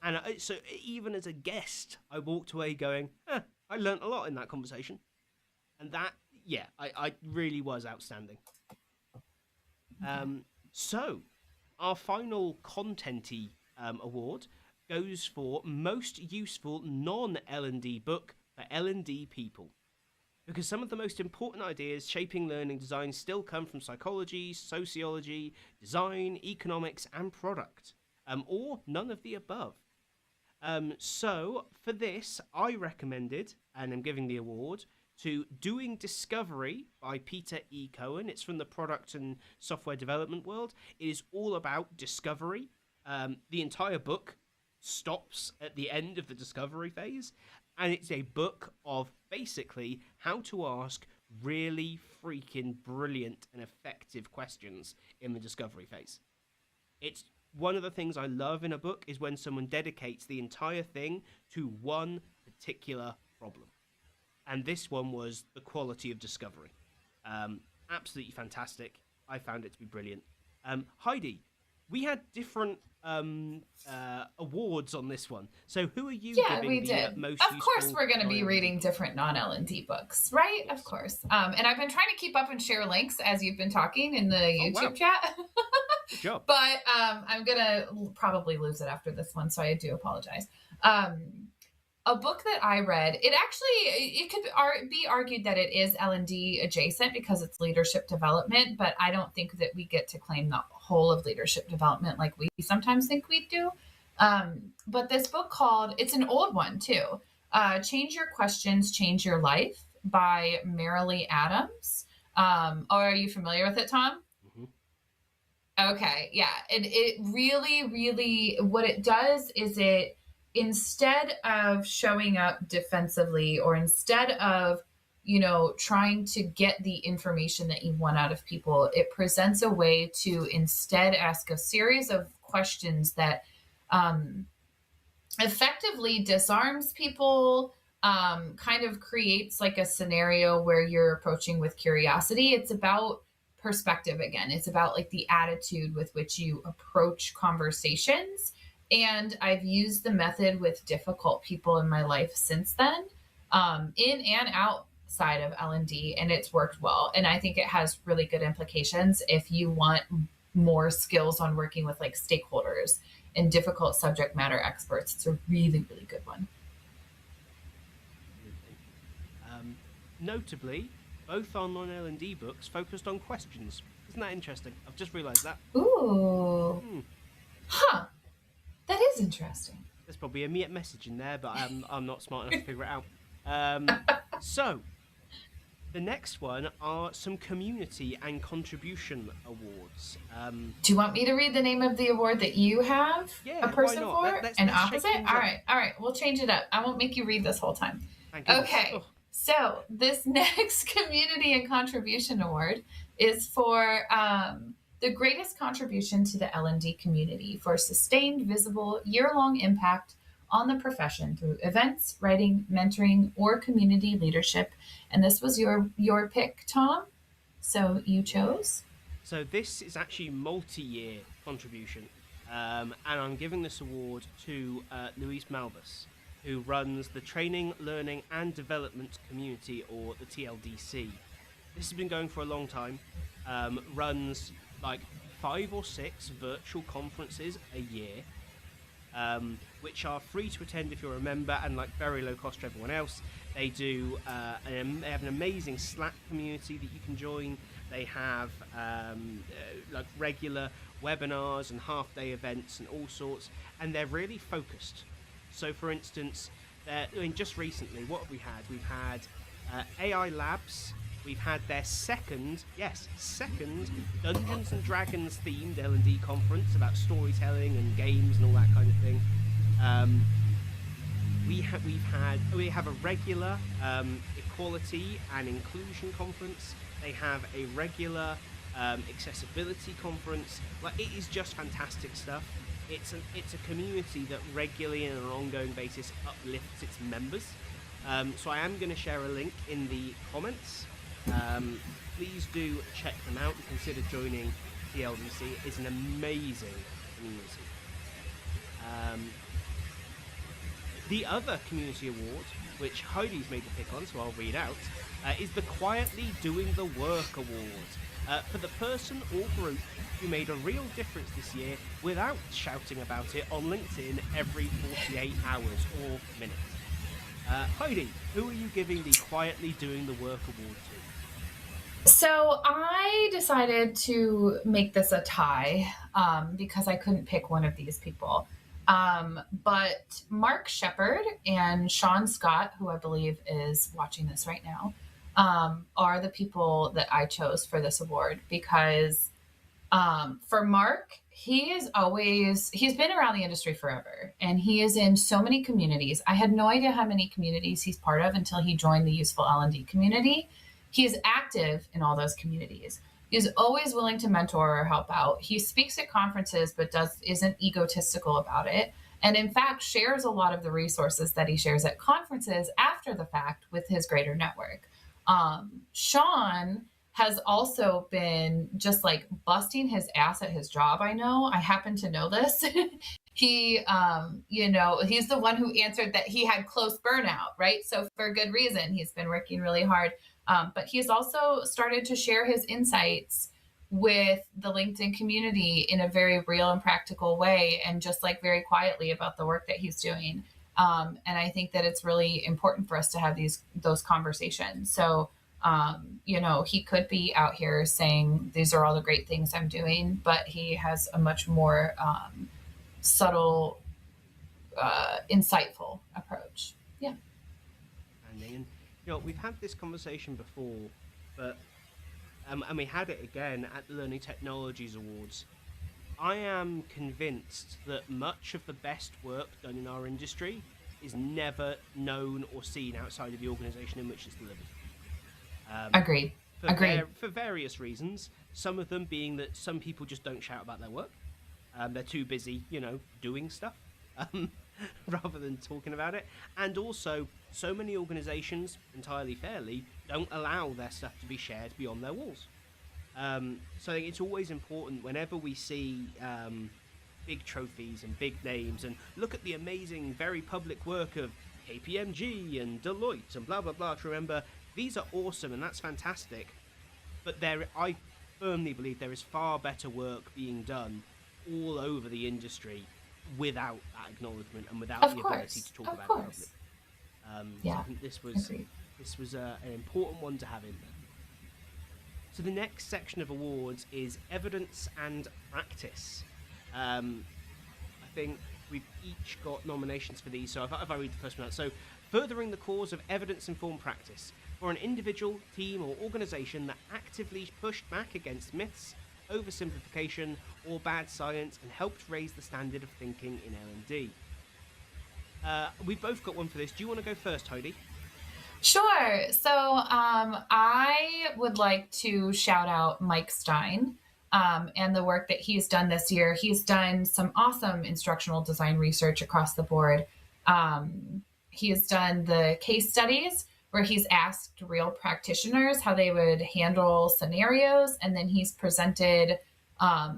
And so even as a guest, I walked away going, I learnt a lot in that conversation. And that, yeah, I really was outstanding. So, our final contenty award goes for most useful non-L&D book for L&D people. Because some of the most important ideas shaping learning design still come from psychology, sociology, design, economics, and product. Or none of the above. So, for this, I recommended, and I'm giving the award, to Doing Discovery by Peter E. Cohen. It's from the product and software development world. It is all about discovery. The entire book stops at the end of the discovery phase, and it's a book of basically how to ask really freaking brilliant and effective questions in the discovery phase. It's one of the things I love in a book is when someone dedicates the entire thing to one particular problem. And this one was the quality of discovery. Absolutely fantastic. I found it to be brilliant. Heidi, we had different awards on this one. So who are you Yeah, giving we the did. most Of course, useful we're going to be non-L&D reading book? different non-L&D books, right? Yes. Of course. And I've been trying to keep up and share links as you've been talking in the YouTube wow. chat. Good job. But I'm going to probably lose it after this one, so I do apologize. A book that I read, it could be argued that it is L&D adjacent because it's leadership development, but I don't think that we get to claim the whole of leadership development like we sometimes think we do. But this book it's an old one too, Change Your Questions, Change Your Life by Marilee Adams. Are you familiar with it, Tom? Mm-hmm. Okay, yeah. And it really, really, what it does is instead of showing up defensively or instead of trying to get the information that you want out of people, it presents a way to instead ask a series of questions that effectively disarms people, kind of creates like a scenario where you're approaching with curiosity. It's about perspective again. It's about like the attitude with which you approach conversations. And I've used the method with difficult people in my life since then, in and outside of L&D, and it's worked well. And I think it has really good implications if you want more skills on working with like stakeholders and difficult subject matter experts. It's a really, really good one. Notably, both our non-L&D books focused on questions. Isn't that interesting? I've just realised that. Ooh. Huh. That is interesting. There's probably a message in there, but I'm not smart enough to figure it out. So, the next one are some community and contribution awards. Do you want me to read the name of the award that you have a person for? Let's opposite? All right. We'll change it up. I won't make you read this whole time. Okay. Oh. So this next community and contribution award is for the greatest contribution to the L&D community for sustained, visible, year-long impact on the profession through events, writing, mentoring, or community leadership. And this was your pick, Tom. So you chose? So this is actually multi-year contribution. And I'm giving this award to Luis Malbus, who runs the Training, Learning and Development Community, or the TLDC. This has been going for a long time. Runs like 5 or 6 virtual conferences a year, which are free to attend if you're a member and like very low cost to everyone else. They do they have an amazing Slack community that you can join. They have like regular webinars and half-day events and all sorts, and they're really focused. So, for instance, just recently, what have we had? We've had AI Labs. We've had their second Dungeons and Dragons themed L&D conference about storytelling and games and all that kind of thing. We have a regular equality and inclusion conference. They have a regular accessibility conference. Like, it is just fantastic stuff. It's a community that regularly and on an ongoing basis uplifts its members. So I am going to share a link in the comments. Please do check them out and consider joining the LDC. It's an amazing community. The other community award, which Heidi's made the pick on, so I'll read out, is the Quietly Doing the Work Award. For the person or group who made a real difference this year without shouting about it on LinkedIn every 48 hours or minutes. Heidi, who are you giving the Quietly Doing the Work Award to? So I decided to make this a tie because I couldn't pick one of these people. But Mark Shepard and Sean Scott, who I believe is watching this right now, are the people that I chose for this award because for Mark, he's been around the industry forever and he is in so many communities. I had no idea how many communities he's part of until he joined the Useful L&D community. He is active in all those communities. He's always willing to mentor or help out. He speaks at conferences, but isn't egotistical about it. And in fact, shares a lot of the resources that he shares at conferences after the fact with his greater network. Sean has also been just like busting his ass at his job. I happen to know this. He, he's the one who answered that he had close burnout, right? So for good reason, he's been working really hard. But he's also started to share his insights with the LinkedIn community in a very real and practical way, and just like very quietly about the work that he's doing. And I think that it's really important for us to have those conversations. So, he could be out here saying, these are all the great things I'm doing, but he has a much more subtle, insightful approach. Yeah. And we've had this conversation before, but and we had it again at the Learning Technologies Awards. I am convinced that much of the best work done in our industry is never known or seen outside of the organisation in which it's delivered. Agreed. For various reasons, some of them being that some people just don't shout about their work. They're too busy, doing stuff. Rather than talking about it. And also, so many organisations, entirely fairly, don't allow their stuff to be shared beyond their walls. So I think it's always important whenever we see big trophies and big names, and look at the amazing, very public work of KPMG and Deloitte and blah, blah, blah, to remember these are awesome and that's fantastic. But I firmly believe there is far better work being done all over the industry without that acknowledgement and without the ability to talk about it publicly. So I think this was an important one to have in there. So the next section of awards is evidence and practice. I think we've each got nominations for these, so if I read the first one out. So, furthering the cause of evidence-informed practice for an individual, team or organisation that actively pushed back against myths, oversimplification or bad science and helped raise the standard of thinking in L&D. We've both got one for this. Do you want to go first, Heidi? Sure. So I would like to shout out Mike Stein and the work that he's done this year. He's done some awesome instructional design research across the board. He has done the case studies where he's asked real practitioners how they would handle scenarios, and then he's presented,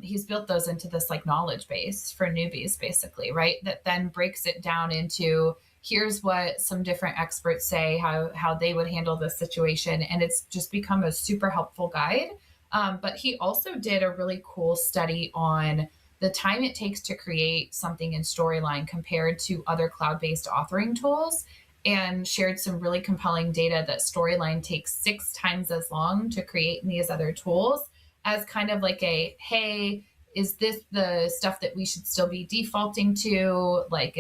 he's built those into this like knowledge base for newbies, basically, right? That then breaks it down into here's what some different experts say, how they would handle this situation. And it's just become a super helpful guide. But he also did a really cool study on the time it takes to create something in Storyline compared to other cloud-based authoring tools, and shared some really compelling data that Storyline takes 6 times as long to create in these other tools, as kind of like hey, is this the stuff that we should still be defaulting to? Like,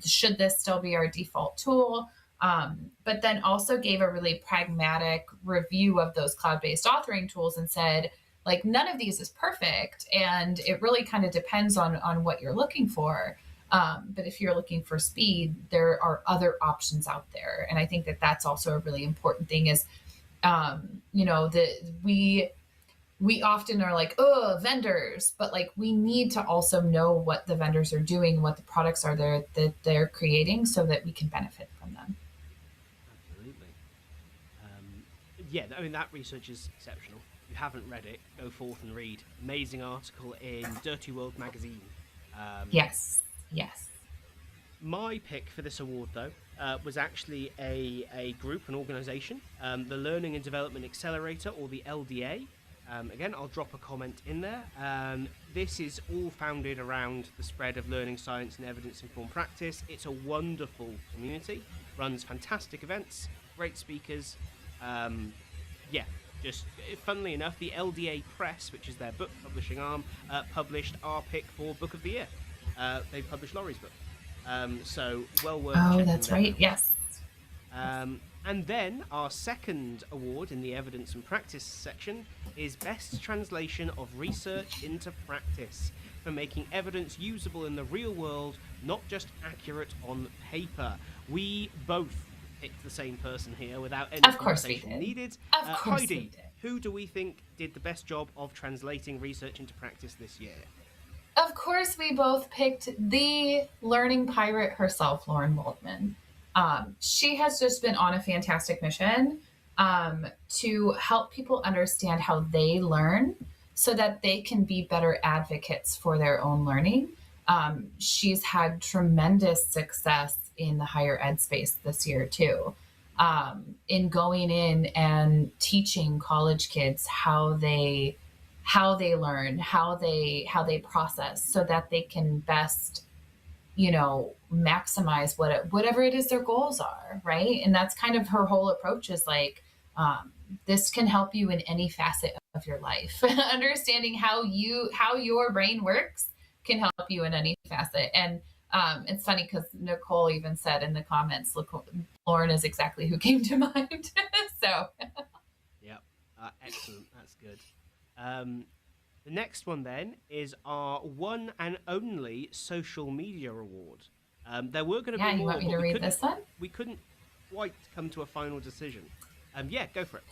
should this still be our default tool? But then also gave a really pragmatic review of those cloud-based authoring tools and said, like, none of these is perfect. And it really kind of depends on what you're looking for. But if you're looking for speed, there are other options out there. And I think that that's also a really important thing is, that we often are like, oh, vendors, but like we need to also know what the vendors are doing, what the products are there that they're creating so that we can benefit from them. Absolutely. Yeah, I mean, that research is exceptional. If you haven't read it, go forth and read. Amazing article in Dirty World magazine. Yes. My pick for this award, though, was actually a group, an organisation, the Learning and Development Accelerator, or the LDA. Again, I'll drop a comment in there. This is all founded around the spread of learning science and evidence-informed practice. It's a wonderful community, runs fantastic events, great speakers. Just funnily enough, the LDA Press, which is their book publishing arm, published our pick for Book of the Year. They published Laurie's book. So well worth checking. Oh, that's right. Yes. And then our second award in the evidence and practice section is Best Translation of Research into Practice for making evidence usable in the real world, not just accurate on paper. We both picked the same person here without any conversation needed. Of course Heidi, we did. who do we think did the best job of translating research into practice this year? Of course, we both picked the learning pirate herself, Lauren Waldman. She has just been on a fantastic mission to help people understand how they learn so that they can be better advocates for their own learning. She's had tremendous success in the higher ed space this year, too, in going in and teaching college kids how they learn, how they process so that they can best, maximize whatever it is their goals are, right? And that's kind of her whole approach is like, this can help you in any facet of your life. Understanding how your brain works can help you in any facet. And it's funny because Nicole even said in the comments, look, Lauren is exactly who came to mind. So Yep. Excellent. That's good. The next one then is our one and only social media award. There were going to be more. You want me to read this one? We couldn't quite come to a final decision. Go for it.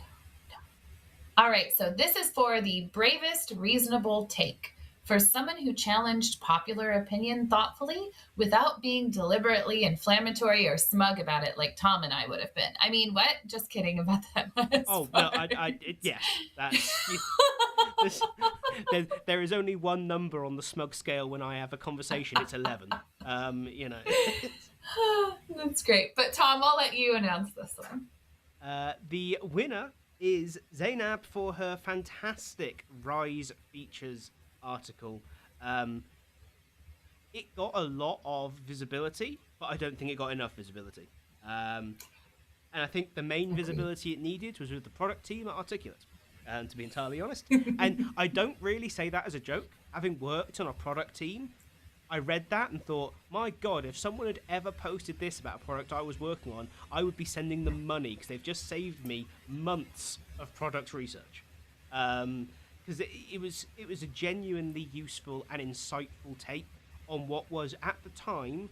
All right, so this is for the bravest reasonable take. For someone who challenged popular opinion thoughtfully without being deliberately inflammatory or smug about it like Tom and I would have been. I mean, what? Just kidding about that one. Oh, no, yes. There is only one number on the smug scale when I have a conversation. It's 11. That's great. But Tom, I'll let you announce this one. The winner is Zainab for her fantastic Rise Features article. It got a lot of visibility, but I don't think it got enough visibility. And I think the main visibility it needed was with the product team at Articulate, to be entirely honest. And I don't really say that as a joke. Having worked on a product team, I read that and thought, my God, if someone had ever posted this about a product I was working on, I would be sending them money because they've just saved me months of product research. Because it was a genuinely useful and insightful take on what was, at the time,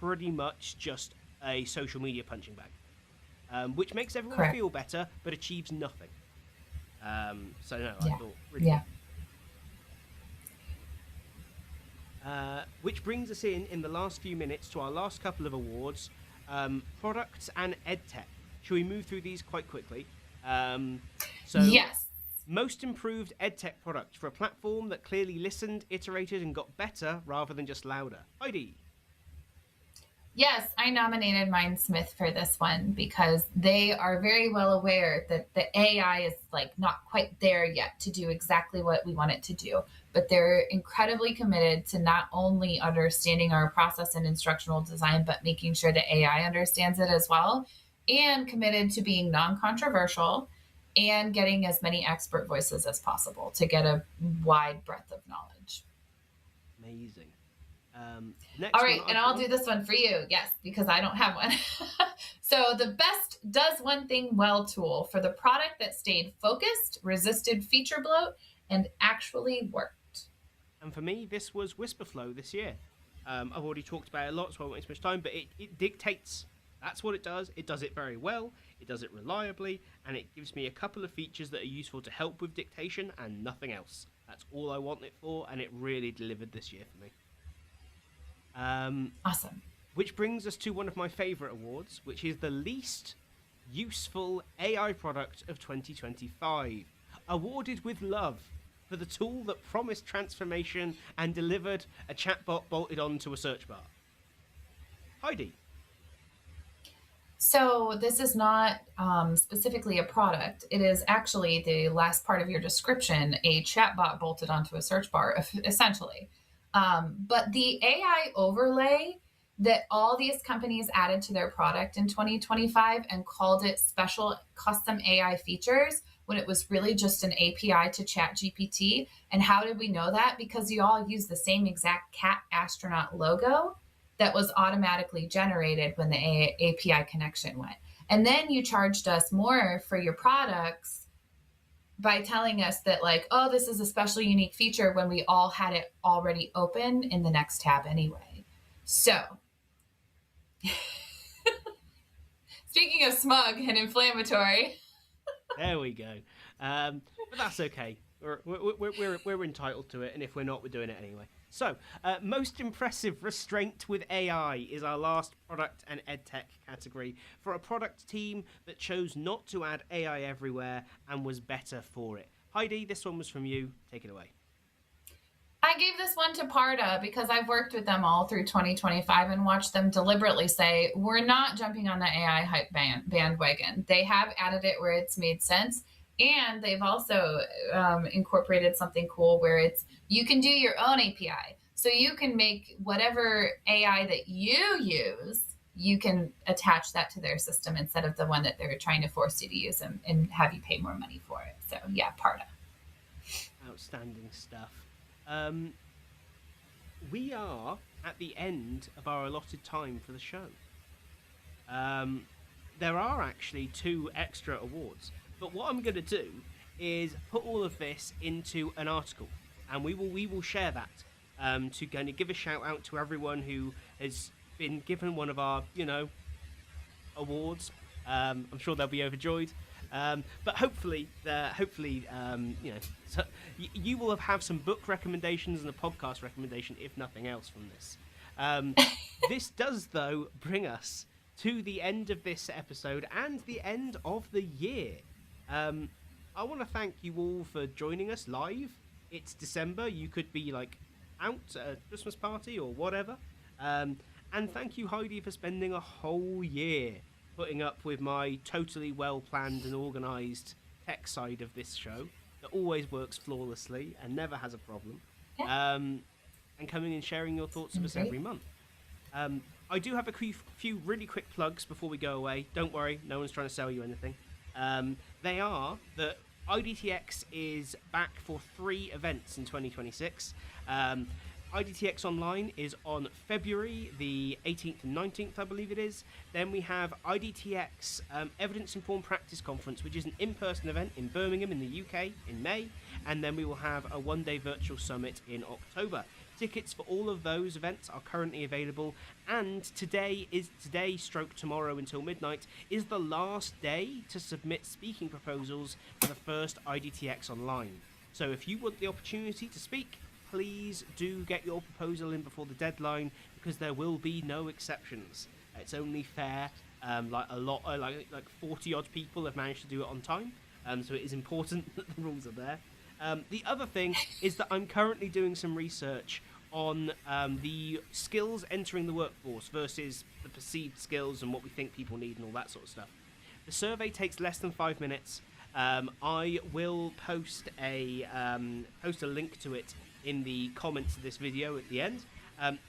pretty much just a social media punching bag, which makes everyone feel better but achieves nothing. I thought really good. Which brings us in the last few minutes to our last couple of awards, products and edtech. Shall we move through these quite quickly? Yes. Most improved edtech product for a platform that clearly listened, iterated, and got better rather than just louder. Heidi. Yes, I nominated Mindsmith for this one because they are very well aware that the AI is like not quite there yet to do exactly what we want it to do. But they're incredibly committed to not only understanding our process and instructional design, but making sure the AI understands it as well, and committed to being non-controversial and getting as many expert voices as possible to get a wide breadth of knowledge. Amazing. All Next one right, that and I've got I'll on. do this one for you. Yes, because I don't have one. So the best does one thing well tool for the product that stayed focused, resisted feature bloat, and actually worked. And for me, this was Whisperflow this year. I've already talked about it a lot, so I won't waste much time, but it dictates. That's what it does. It does it very well, it does it reliably, and it gives me a couple of features that are useful to help with dictation and nothing else. That's all I want it for, and it really delivered this year for me. Um, Awesome. which brings us to one of my favourite awards, which is the least useful AI product of 2025. Awarded with love for the tool that promised transformation and delivered a chatbot bolted onto a search bar. Heidi. So this is not specifically a product. It is actually the last part of your description, a chatbot bolted onto a search bar, essentially. But the AI overlay that all these companies added to their product in 2025 and called it special custom AI features when it was really just an API to ChatGPT. And how did we know that? Because you all use the same exact cat astronaut logo that was automatically generated when the API connection went. And then you charged us more for your products by telling us that, like, oh, this is a special unique feature when we all had it already open in the next tab anyway. So, speaking of smug and inflammatory, There we go. But that's okay. We're entitled to it, and if we're not, we're doing it anyway. So, most impressive restraint with AI is our last product and edtech category for a product team that chose not to add AI everywhere and was better for it. Heidi, this one was from you. Take it away. I gave this one to Parda because I've worked with them all through 2025 and watched them deliberately say, we're not jumping on the AI hype bandwagon. They have added it where it's made sense. And they've also incorporated something cool where it's you can do your own API. So you can make whatever AI that you use, you can attach that to their system instead of the one that they're trying to force you to use and have you pay more money for it. So yeah, Parda. Outstanding stuff. Um, we are at the end of our allotted time for the show. Um, there are actually 2 extra awards, but what I'm going to do is put all of this into an article, and we will share that to kind of give a shout out to everyone who has been given one of our awards. I'm sure they'll be overjoyed. But hopefully, so you will have some book recommendations and a podcast recommendation, if nothing else, from this. This does, though, bring us to the end of this episode and the end of the year. I want to thank you all for joining us live. It's December. You could be out at a Christmas party or whatever. And thank you, Heidi, for spending a whole year putting up with my totally well-planned and organised tech side of this show that always works flawlessly and never has a problem. Yeah. And coming and sharing your thoughts with us every month. I do have a few really quick plugs before we go away. Don't worry, no one's trying to sell you anything. They are that IDTX is back for 3 events in 2026. IDTX Online is on February the 18th and 19th, I believe it is. Then we have IDTX Evidence Informed Practice Conference, which is an in-person event in Birmingham in the UK in May. And then we will have a one-day virtual summit in October. Tickets for all of those events are currently available, and today stroke tomorrow until midnight is the last day to submit speaking proposals for the first IDTX Online. So if you want the opportunity to speak, please do get your proposal in before the deadline, because there will be no exceptions. It's only fair. Like 40 odd people have managed to do it on time, so it is important that the rules are there. The other thing is that I'm currently doing some research on the skills entering the workforce versus the perceived skills and what we think people need and all that sort of stuff. The survey takes less than 5 minutes. I will post a link to it in the comments of this video at the end.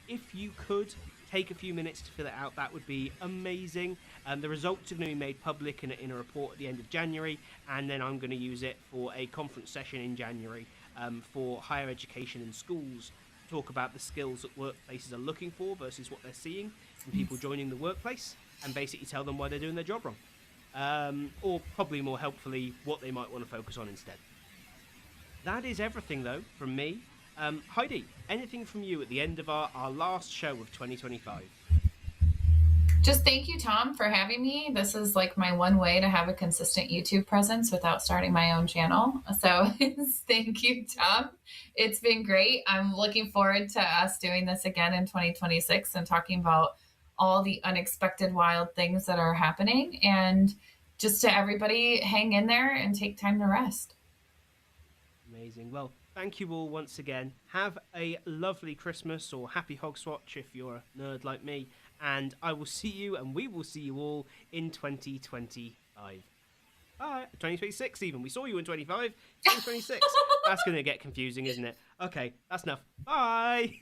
If you could take a few minutes to fill it out, that would be amazing. The results are going to be made public in a report at the end of January, and then I'm going to use it for a conference session in January for higher education in schools talk about the skills that workplaces are looking for versus what they're seeing in people joining the workplace, and basically tell them why they're doing their job wrong. Or probably more helpfully, what they might want to focus on instead. That is everything, though, from me. Heidi, anything from you at the end of our last show of 2025? Just thank you, Tom, for having me. This is like my one way to have a consistent YouTube presence without starting my own channel. So thank you, Tom. It's been great. I'm looking forward to us doing this again in 2026 and talking about all the unexpected wild things that are happening. And just to everybody, hang in there and take time to rest. Amazing. Well, thank you all once again. Have a lovely Christmas, or happy Hogswatch if you're a nerd like me. And I will see you, and we will see you all in 2025. Bye. 2026 even. We saw you in 25. 2026. That's going to get confusing, isn't it? Okay, that's enough. Bye.